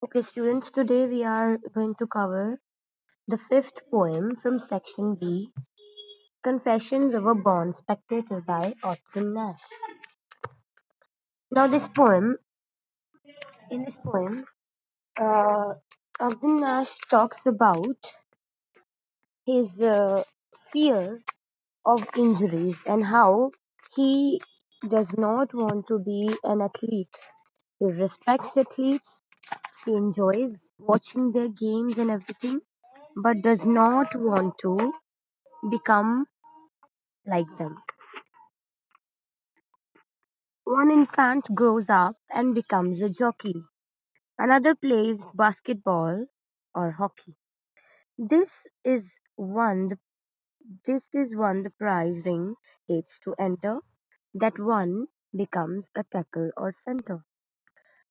Okay, students, today we are going to cover the fifth poem from section B, Confessions of a Born Spectator by Ogden Nash. Now, in this poem, uh, Ogden Nash talks about his fear of injuries and how he does not want to be an athlete. He respects athletes, he enjoys watching their games and everything, but does not want to become like them. One infant grows up and becomes a jockey. Another plays basketball or hockey. This is one the, this is one the prize ring hates to enter. That one becomes a tackle or center.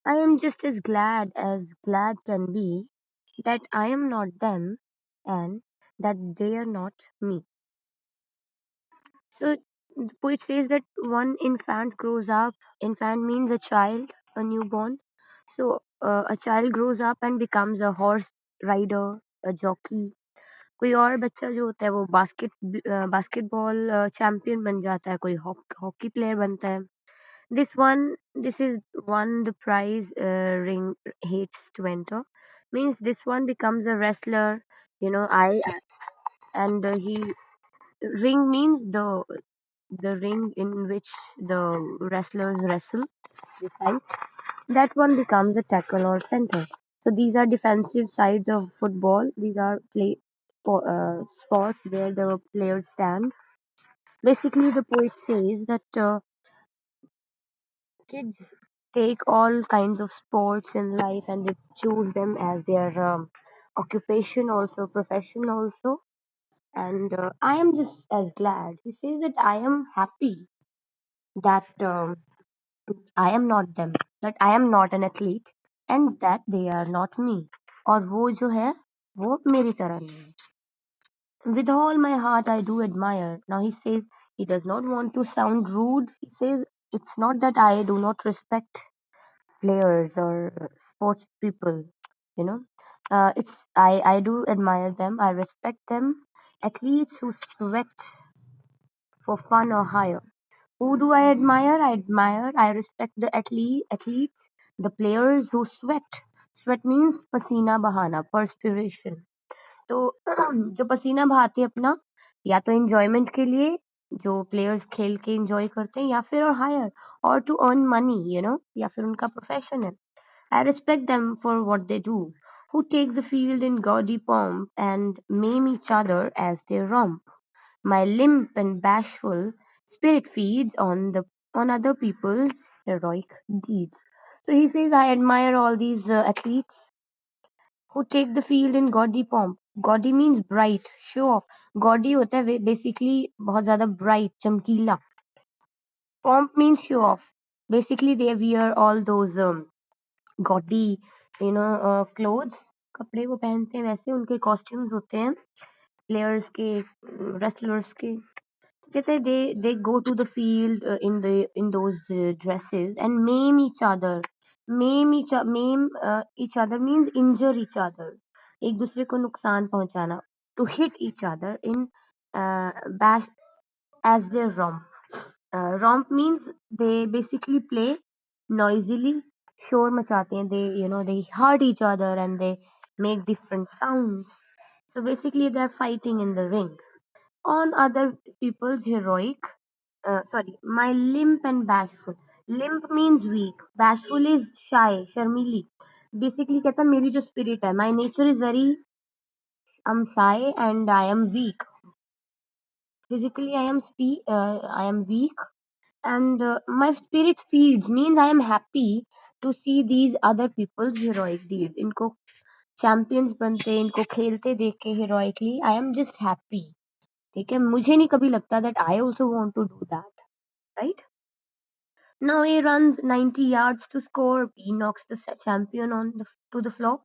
I am just as glad can be that I am not them and that they are not me. So the poet says that one infant grows up. Infant means a child, a newborn. So a child grows up and becomes a horse rider, a jockey. कोई और बच्चा जो होता है वो basketball champion बन जाता है, कोई हॉकी प्लेयर बनता है. This is one the prize ring hates to enter. Means this one becomes a wrestler. I and he ring means the ring in which the wrestlers wrestle, they fight. That one becomes a tackle or center. So these are defensive sides of football. These are sports where the players stand. Basically, the poet says that kids take all kinds of sports in life and they choose them as their occupation, also profession, also. And I am just as glad. He says that I am happy that I am not them, that I am not an athlete and that they are not me. और वो जो है वो मेरी तरह नहीं है. With all my heart I do admire. Now he says he does not want to sound rude. He says it's not that I do not respect players or sports people, you know. I do admire them. I respect them. Athletes who sweat for fun or hire. Who do I admire? I respect the athletes, the players who sweat. Sweat means पसीना बहाना, perspiration. तो जो पसीना बहाते हैं अपना या तो एंजॉयमेंट के लिए, जो प्लेयर्स खेल के एंजॉय करते हैं, या फिर और हायर और टू अर्न मनी, या फिर उनका प्रोफेशन है. I respect them for what they do, who take the field in gaudy pomp and maim each other as they romp. My limp and bashful spirit feeds on other people's heroic deeds. So he says, I admire all these athletes who take the field in gaudy pomp. Gaudy means bright, show off. Gaudy होता है basically बहुत ज़्यादा bright, चमकीला. Pomp means show off. Basically they wear all those gaudy, clothes. कपड़े वो पहनते हैं वैसे उनके costumes होते हैं players के, wrestlers के. कहते हैं they go to the field in those dresses and maim each other. Maim each other means injure each other. एक दूसरे को नुकसान पहुंचाना. To hit each other in bash as they romp. Romp means they basically play noisily. शोर मचाते हैं. They hurt each other and they make different sounds. So basically they're fighting in the ring on other people's heroic. My limp and bashful. Limp means weak. Bashful is shy, sharmili. Basically कहता है मेरी जो spirit है, my nature is very, I'm shy and I am weak. Physically I am weak and my spirit feeds means I am happy to see these other people's heroic deeds. इनको champions बनते, इनको खेलते देख के heroically, I am just happy. ठीक है, मुझे नहीं कभी लगता that I also want to do that, right? Now A runs 90 yards to score. B knocks the champion to the floor,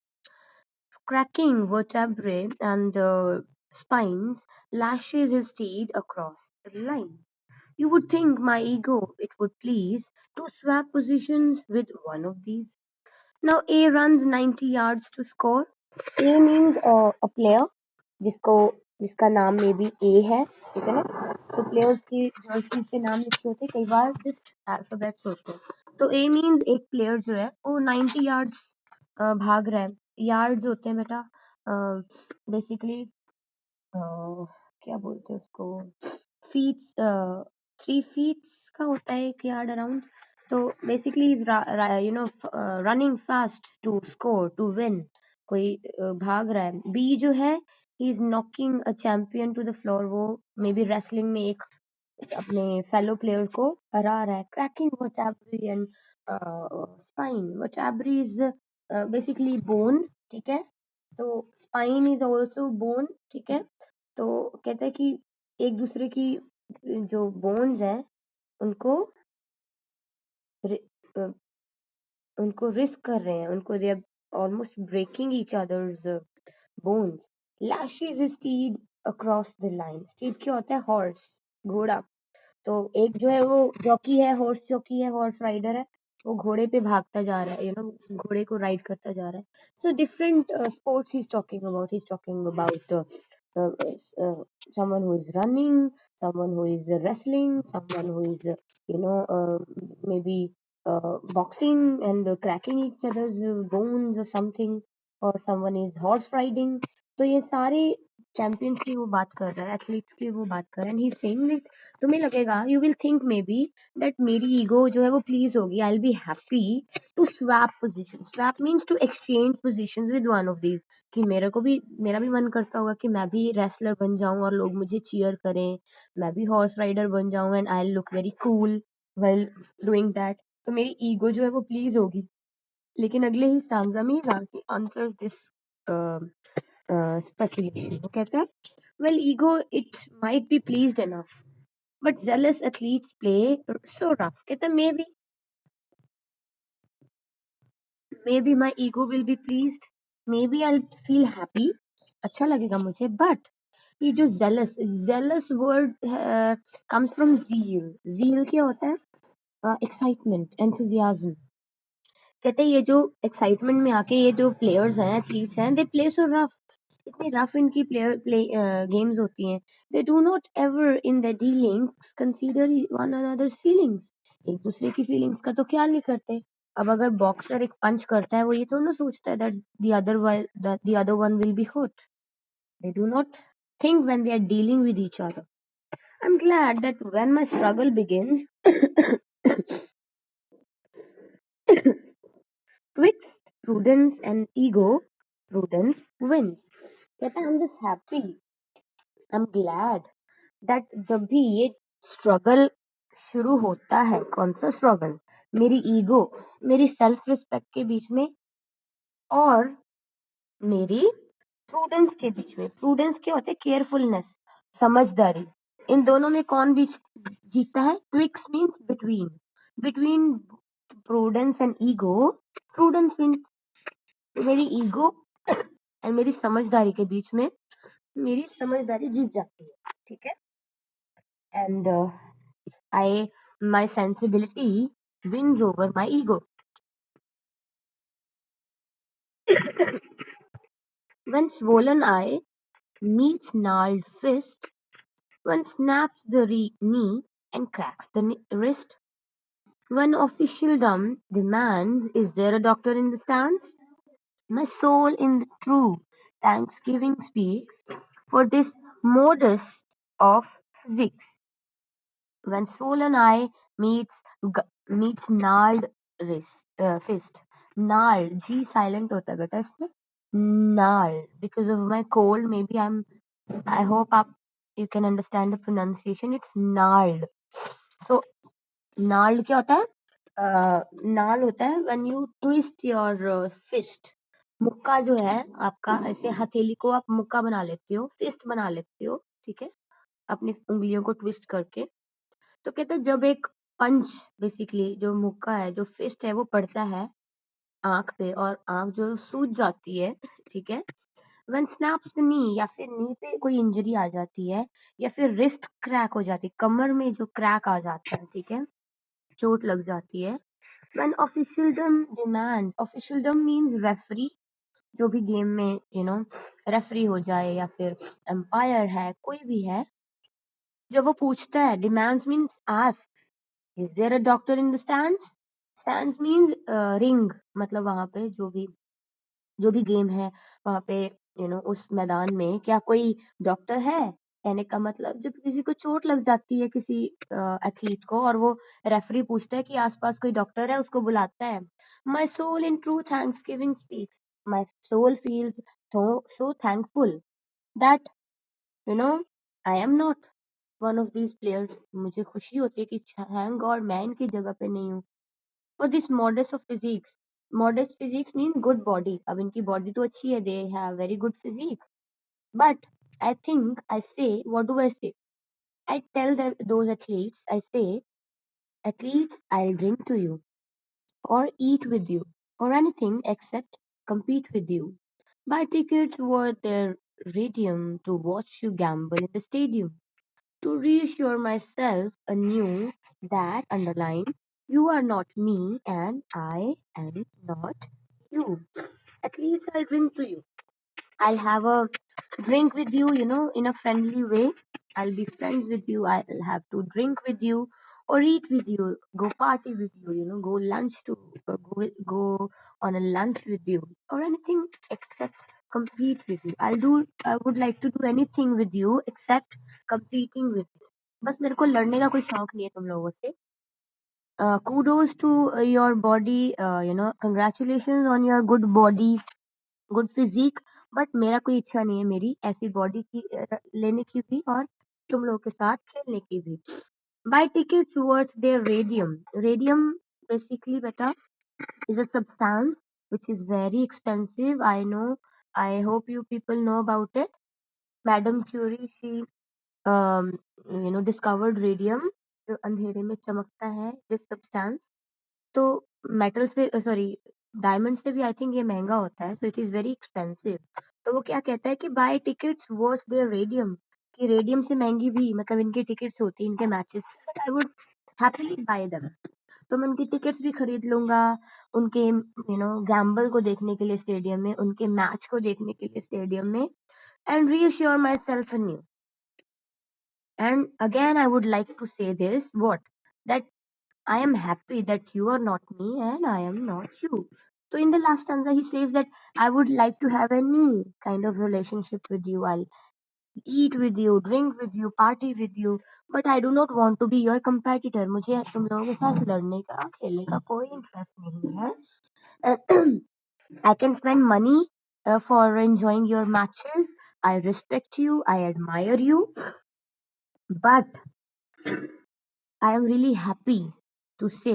cracking vertebrae and spines, lashes his steed across the line. You would think my ego it would please to swap positions with one of these. Now A runs 90 yards to score. A means a player जिसका नाम may be ए है, ठीक है ना। तो players की jerseys पे नाम लिखे होते हैं, कई बार जस्ट अल्फाबेट्स होते हैं। तो ए मींस एक प्लेयर जो है वो 90 यार्ड्स भाग रहा है। यार्ड्स होते हैं बेटा बेसिकली क्या बोलते हैं उसको, फीट, 3 फीट का होता है एक यार्ड अराउंड। तो basically is running fast to score to win. कोई भाग रहा है। बी जो है he is knocking a champion to the floor. वो मे बी रेसलिंग में एक अपने फेलो प्लेयर को हरा रहा है। Cracking vertebrae and spine. Vertebrae is basically bone, ठीक है। तो स्पाइन इज आल्सो बोन, ठीक है। तो कहते हैं कि एक दूसरे की जो बोन्स हैं उनको रि- अ, उनको रिस्क कर रहे हैं, उनको they are almost breaking each others bones. Lashes stead across the line. Stead क्या होता है? हॉर्स, घोड़ा। तो एक जो है वो जॉकी है, हॉर्स जॉकी है, हॉर्स राइडर है। वो घोड़े पे भागता जा रहा है, घोड़े को राइड करता जा रहा है। So different sports he is talking about. He is talking about someone who is running, someone who is wrestling, someone who is maybe boxing and cracking each other's bones or something, or someone is horse riding. तो ये सारे champions की वो बात कर रहा है, athletes की वो बात कर रहा है। And he is saying that तुम्हें लगेगा, you will think may be that मेरी ईगो जो है वो प्लीज होगी, I will be happy to swap position. Swap means to exchange positions with one of these. कि मेरा भी मन करता होगा कि मैं भी रेसलर बन जाऊं और लोग मुझे चीयर करें। मैं भी हॉर्स राइडर बन जाऊं and I look very cool while doing that. तो मेरी ईगो जो है वो प्लीज होगी। लेकिन अगले ही स्टांजा में ही आंसर्स दिस speculation. वो कहता है, well, ego it might be pleased enough, but zealous athletes play so rough. कहता है, maybe my ego will be pleased, maybe I'll feel happy, अच्छा लगेगा मुझे, but ये जो zealous word comes from zeal. Zeal क्या होता है? Excitement, enthusiasm. कहते हैं ये जो एक्साइटमेंट में आके ये जो प्लेयर्स हैं, एथलीट्स हैं, दे प्ले सो रफ। इतनी रफ इनकी प्ले गेम्स होती हैं। दे do not ever in the dealings consider one another's feelings. एक दूसरे की फीलिंग्स का तो ख्याल नहीं करते। अब अगर बॉक्सर एक पंच करता है, वो ये थोड़ा ना सोचता है that the other one will be hurt. They do not think when they are dealing with each other. I'm glad that when my struggle begins, twixt prudence and ego, prudence wins. कहता है, I'm just happy, I'm glad that जब भी ये struggle शुरू होता है, कौन सा स्ट्रगल? मेरी ईगो, मेरी सेल्फ रिस्पेक्ट के बीच में और मेरी प्रूडेंस के बीच में। प्रूडेंस क्या होता है? केयरफुलनेस, समझदारी। इन दोनों में कौन बीच जीतता है? Twixt means between. Between prudence and ego, prudence means मेरी ईगो एंड मेरी समझदारी के बीच में मेरी समझदारी जीत जाती है, ठीक है। And I my sensibility wins over my ego. When swollen eye meets gnarled fist, one snaps the knee and cracks the wrist. One officialdom demands, is there a doctor in the stands? My soul in the true thanksgiving speaks for this modest of physics. When swollen eye meets gnarled fist. Gnarled, G silent होता है बेटा इसमें. Gnarled. Because of my cold, maybe I hope you can understand the pronunciation. It's gnarled. So gnarled क्या होता है? नाल होता है when you twist your fist. मुक्का जो है आपका, ऐसे हथेली को आप मुक्का बना लेते हो, फिस्ट बना लेते हो, ठीक है, अपनी उंगलियों को ट्विस्ट करके। तो कहते हैं जब एक पंच, बेसिकली जो मुक्का है, जो फिस्ट है, वो पड़ता है आंख पे और आंख जो सूज जाती है, ठीक है। व्हेन स्नैप्स द नी, या फिर नी पे कोई इंजरी आ जाती है, या फिर रिस्ट क्रैक हो जाती है, कमर में जो क्रैक आ जाता है, ठीक है, चोट लग जाती है, When officialdom demands, officialdom means referee, जो भी गेम में रेफरी हो जाए या फिर एम्पायर है, कोई भी है, जब वो पूछता है, demands means ask, is there a doctor in the stands? Stands means ring, मतलब वहां पे जो भी गेम है वहां पे उस मैदान में क्या कोई डॉक्टर है? कहने का मतलब जब किसी को चोट लग जाती है, किसी एथलीट को, और वो रेफरी पूछता है कि आसपास कोई डॉक्टर है, उसको बुलाता है, my soul in true thanksgiving speaks, my soul feels so thankful that you know I am not one of these players. मुझे खुशी होती है कि थैंक गॉड मैं इनकी जगह पे नहीं हूँ। For this modest physiques means good body. अब इनकी body तो अच्छी है, they have very good physique. But I think I say, what do I say? I tell those athletes, I say, athletes, I'll drink to you, or eat with you, or anything except compete with you. Buy tickets worth their radium to watch you gamble in the stadium. To reassure myself anew that underline, you are not me and I am not you. At least I'll drink to you. I'll have a drink with you, in a friendly way. I'll be friends with you. I'll have to drink with you or eat with you, go party with you, go lunch to go on a lunch with you or anything except compete with you. I would like to do anything with you except competing with you. बस मेरे को लड़ने का कोई शौक नहीं है तुम लोगों से. Kudos to your body, congratulations on your good body, good physique. But मेरा कोई इच्छा नहीं है मेरी ऐसी बॉडी की लेने की भी और तुम लोगों के साथ खेलने की भी. Buy tickets worth their radium. Radium basically बेटा is a substance which is very expensive. I know. I hope you people know about it. Madam Curie, she discovered radium, जो अंधेरे में चमकता है, this substance. तो मेटल से sorry diamond से भी आई थिंक ये महंगा होता है, so it is very expensive. तो वो क्या कहता है कि buy tickets worth their radium, कि रेडियम से महंगी भी मतलब इनकी टिकट्स होती है, इनके matches, but I would happily buy them. तो मैं उनकी टिकट्स भी खरीद लूंगा, उनके गैम्बल को देखने के लिए स्टेडियम में, उनके मैच को देखने के लिए स्टेडियम में, and reassure myself new. And again I would like to say this what, that I am happy that you are not me and I am not you. So in the last stanza, he says that I would like to have any kind of relationship with you. I'll eat with you, drink with you, party with you, but I do not want to be your competitor. मुझे तुम लोगों के साथ लड़ने का, खेलने का कोई इंटरेस्ट नहीं है. I can spend money for enjoying your matches. I respect you. I admire you, but I am really happy to say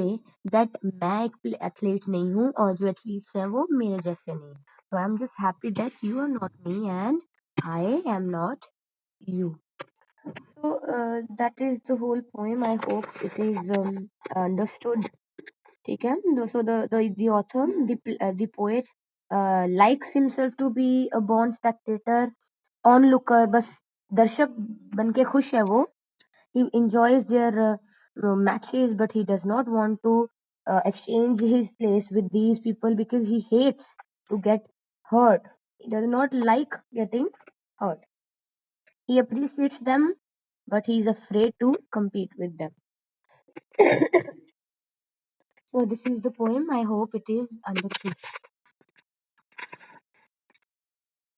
that मैं एक एथलीट नहीं हूँ और जो एथलीट्स हैं वो मेरे जैसे नहीं. तो I am just happy that you are not me and I am not you. So that is the whole poem. I hope it is understood. ठीक है. So the author, the poet likes himself to be a born spectator, onlooker. बस दर्शक बन के खुश है वो. He enjoys their matches, but he does not want to exchange his place with these people because he hates to get hurt. He does not like getting hurt. He appreciates them, but he is afraid to compete with them. So this is the poem. I hope it is understood.